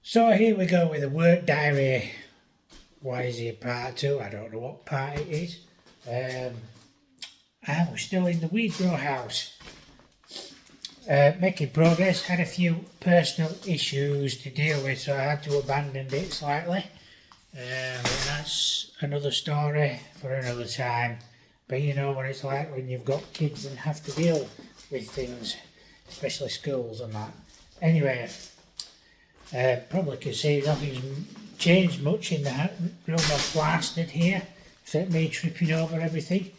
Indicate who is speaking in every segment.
Speaker 1: So here we go with the work diary. Why is here part two? I don't know what part it is. And we're still in the weed grow house. Making progress, had a few personal issues to deal with, so I had to abandon it slightly. But that's another story for another time. But you know what it's like when you've got kids and have to deal with things, especially schools and that. Anyway, probably can see nothing's changed much in the room I've plastered here, except me tripping over everything.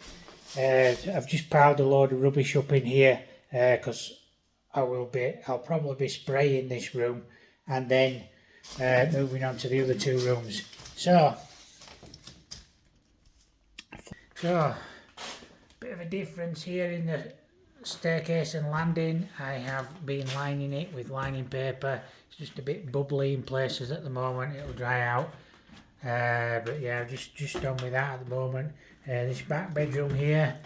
Speaker 1: I've just piled a load of rubbish up in here because I'll probably be spraying this room and then moving on to the other two rooms. So bit of a difference here in the staircase and landing. I have been lining it with lining paper. It's just a bit bubbly in places at the moment. It'll dry out. But yeah, I've just done with that at the moment. This back bedroom here,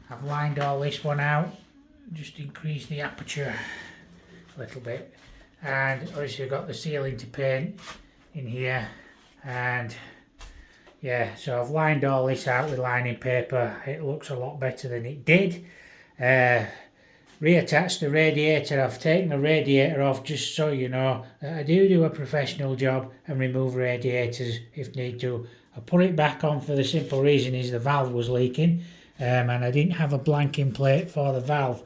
Speaker 1: I've lined all this one out. Just increase the aperture a little bit. And obviously I've got the ceiling to paint in here. And yeah, so I've lined all this out with lining paper. It looks a lot better than it did. Reattached the radiator. I've taken the radiator off just so you know that I do a professional job and remove radiators if need to. I put it back on for the simple reason is the valve was leaking, and I didn't have a blanking plate for the valve,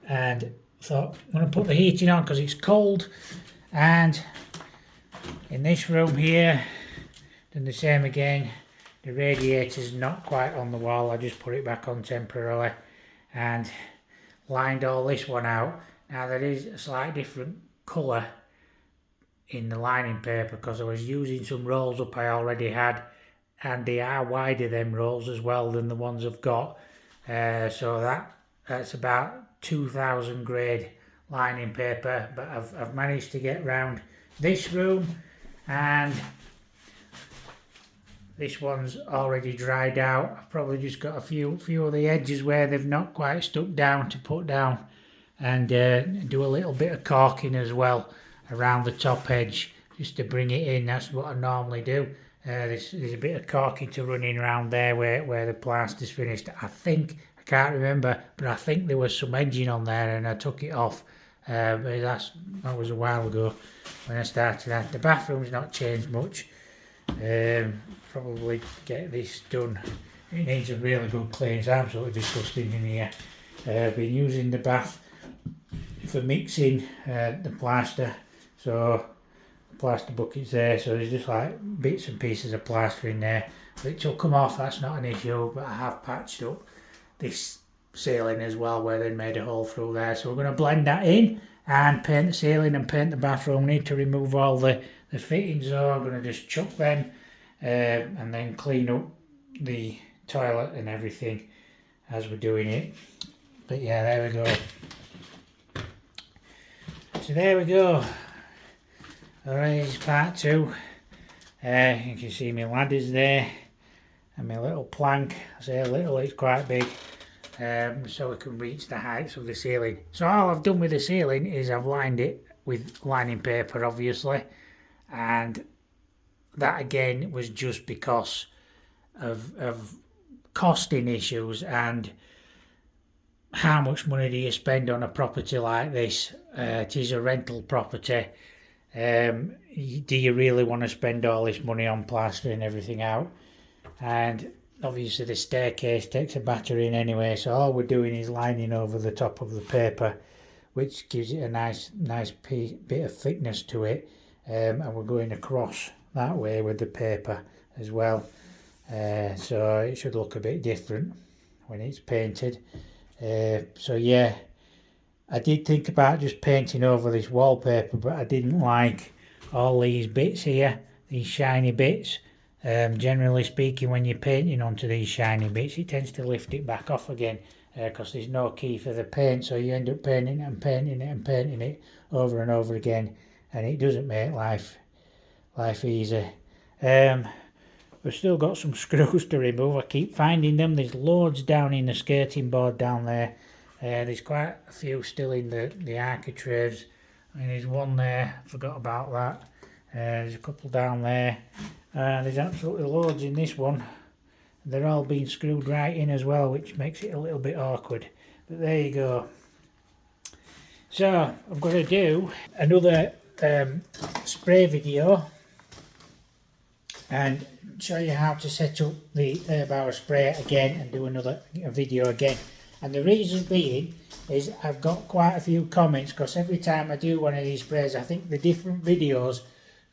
Speaker 1: and thought I'm going to put the heating on because it's cold. And in this room here, done the same again. The radiator's not quite on the wall. I just put it back on temporarily and lined all this one out. Now there is a slight different colour in the lining paper because I was using some rolls up I already had, and they are wider them rolls as well than the ones I've got. So that's about 2000 grade lining paper, but I've managed to get round this room, and this one's already dried out. I've probably just got a few of the edges where they've not quite stuck down to put down, and do a little bit of caulking as well around the top edge just to bring it in. That's what I normally do. There's a bit of caulking to run in around there where the plaster's finished. I can't remember, but I think there was some edging on there and I took it off. But that was a while ago when I started that. The bathroom's not changed much. Probably get this done. It needs a really good clean. It's absolutely disgusting in here. I've been using the bath for mixing the plaster, so the plaster bucket's there, so there's just like bits and pieces of plaster in there, which will come off. That's not an issue, but I have patched up this ceiling as well where they made a hole through there, so we're going to blend that in and paint the ceiling and paint the bathroom. We need to remove all the fittings though. I'm going to just chuck them and then clean up the toilet and everything as we're doing it. But yeah, there we go. So there we go. Alright, it's part two. You can see my ladders there and my little plank. I say a little, it's quite big. So we can reach the heights of the ceiling. So all I've done with the ceiling is I've lined it with lining paper, obviously, and that again was just because of costing issues and how much money do you spend on a property like this. It is a rental property. Do you really want to spend all this money on plastering everything out? And obviously the staircase takes a battering anyway, so all we're doing is lining over the top of the paper, which gives it a nice bit of thickness to it, and we're going across that way with the paper as well, so it should look a bit different when it's painted. So yeah, I did think about just painting over this wallpaper, but I didn't like all these bits here, these shiny bits. Generally speaking, when you're painting onto these shiny bits, it tends to lift it back off again because there's no key for the paint, so you end up painting it and painting it and painting it over and over again, and it doesn't make life easy. We've still got some screws to remove. I keep finding them. There's loads down in the skirting board down there. There's quite a few still in the architraves I mean, there's one there, forgot about that. There's a couple down there. There's absolutely loads in this one. They're all being screwed right in as well, which makes it a little bit awkward. But there you go. So I'm going to do another spray video and show you how to set up the herb hour sprayer again and do another video again. And the reason being is I've got quite a few comments, because every time I do one of these sprays, I think the different videos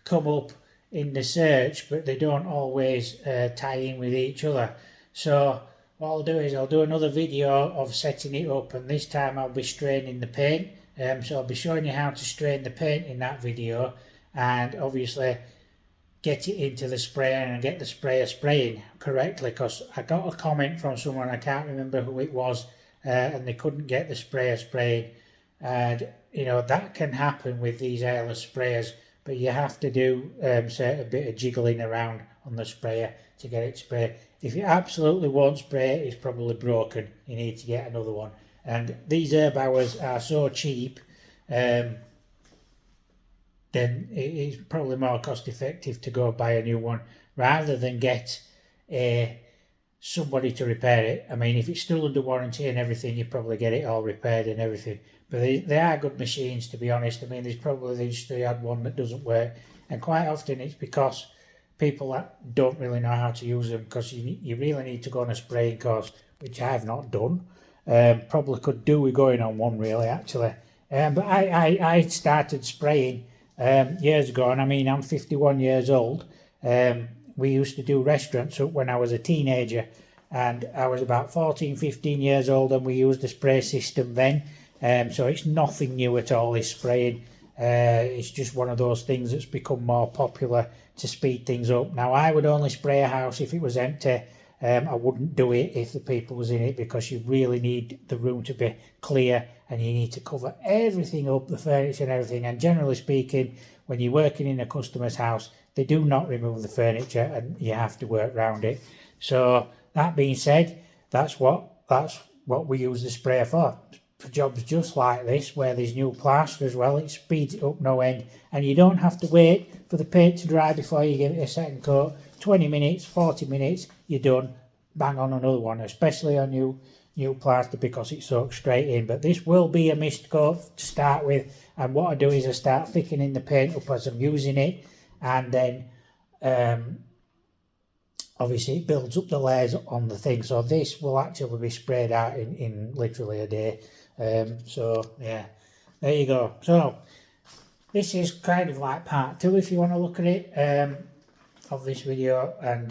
Speaker 1: come up in the search, but they don't always tie in with each other. So what I'll do is I'll do another video of setting it up, and this time I'll be straining the paint. So I'll be showing you how to strain the paint in that video, and obviously get it into the sprayer and get the sprayer spraying correctly, because I got a comment from someone, I can't remember who it was, and they couldn't get the sprayer spraying. And you know, that can happen with these airless sprayers, but you have to do say a bit of jiggling around on the sprayer to get it sprayed. If you absolutely won't spray it, it's probably broken, you need to get another one. And these herb hours are so cheap, then it's probably more cost effective to go buy a new one rather than get somebody to repair it. I mean, if it's still under warranty and everything, you probably get it all repaired and everything. But they are good machines, to be honest. I mean, there's probably just the odd one that doesn't work, and quite often it's because people that don't really know how to use them, because you really need to go on a spraying course, which I've not done. Probably could do with going on one, really, actually. But I started spraying years ago, and I mean, I'm 51 years old. We used to do restaurants when I was a teenager, and I was about 14, 15 years old, and we used the spray system then. So it's nothing new at all, this spraying. It's just one of those things that's become more popular to speed things up. Now, I would only spray a house if it was empty. I wouldn't do it if the people was in it, because you really need the room to be clear, and you need to cover everything up, the furniture and everything. And generally speaking, when you're working in a customer's house, they do not remove the furniture, and you have to work around it. So that being said, that's what we use the sprayer for jobs just like this, where there's new plaster as well. It speeds it up no end, and you don't have to wait for the paint to dry before you give it a second coat. 20 minutes, 40 minutes, you're done. Bang on another one, especially on new plaster, because it soaks straight in. But this will be a mist coat to start with, and what I do is I start thickening the paint up as I'm using it, and then obviously it builds up the layers on the thing. So this will actually be sprayed out in literally a day. So yeah, there you go. So this is kind of like part 2, if you want to look at it, of this video, and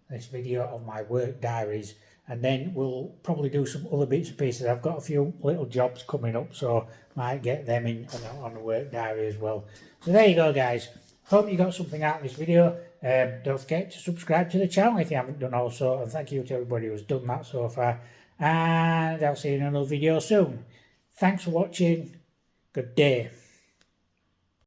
Speaker 1: this video of my work diaries, and then we'll probably do some other bits and pieces. I've got a few little jobs coming up, so might get them in on the work diary as well. So there you go, guys. Hope you got something out of this video. Don't forget to subscribe to the channel if you haven't done also, and thank you to everybody who's done that so far, and I'll see you in another video soon. Thanks for watching. Good day.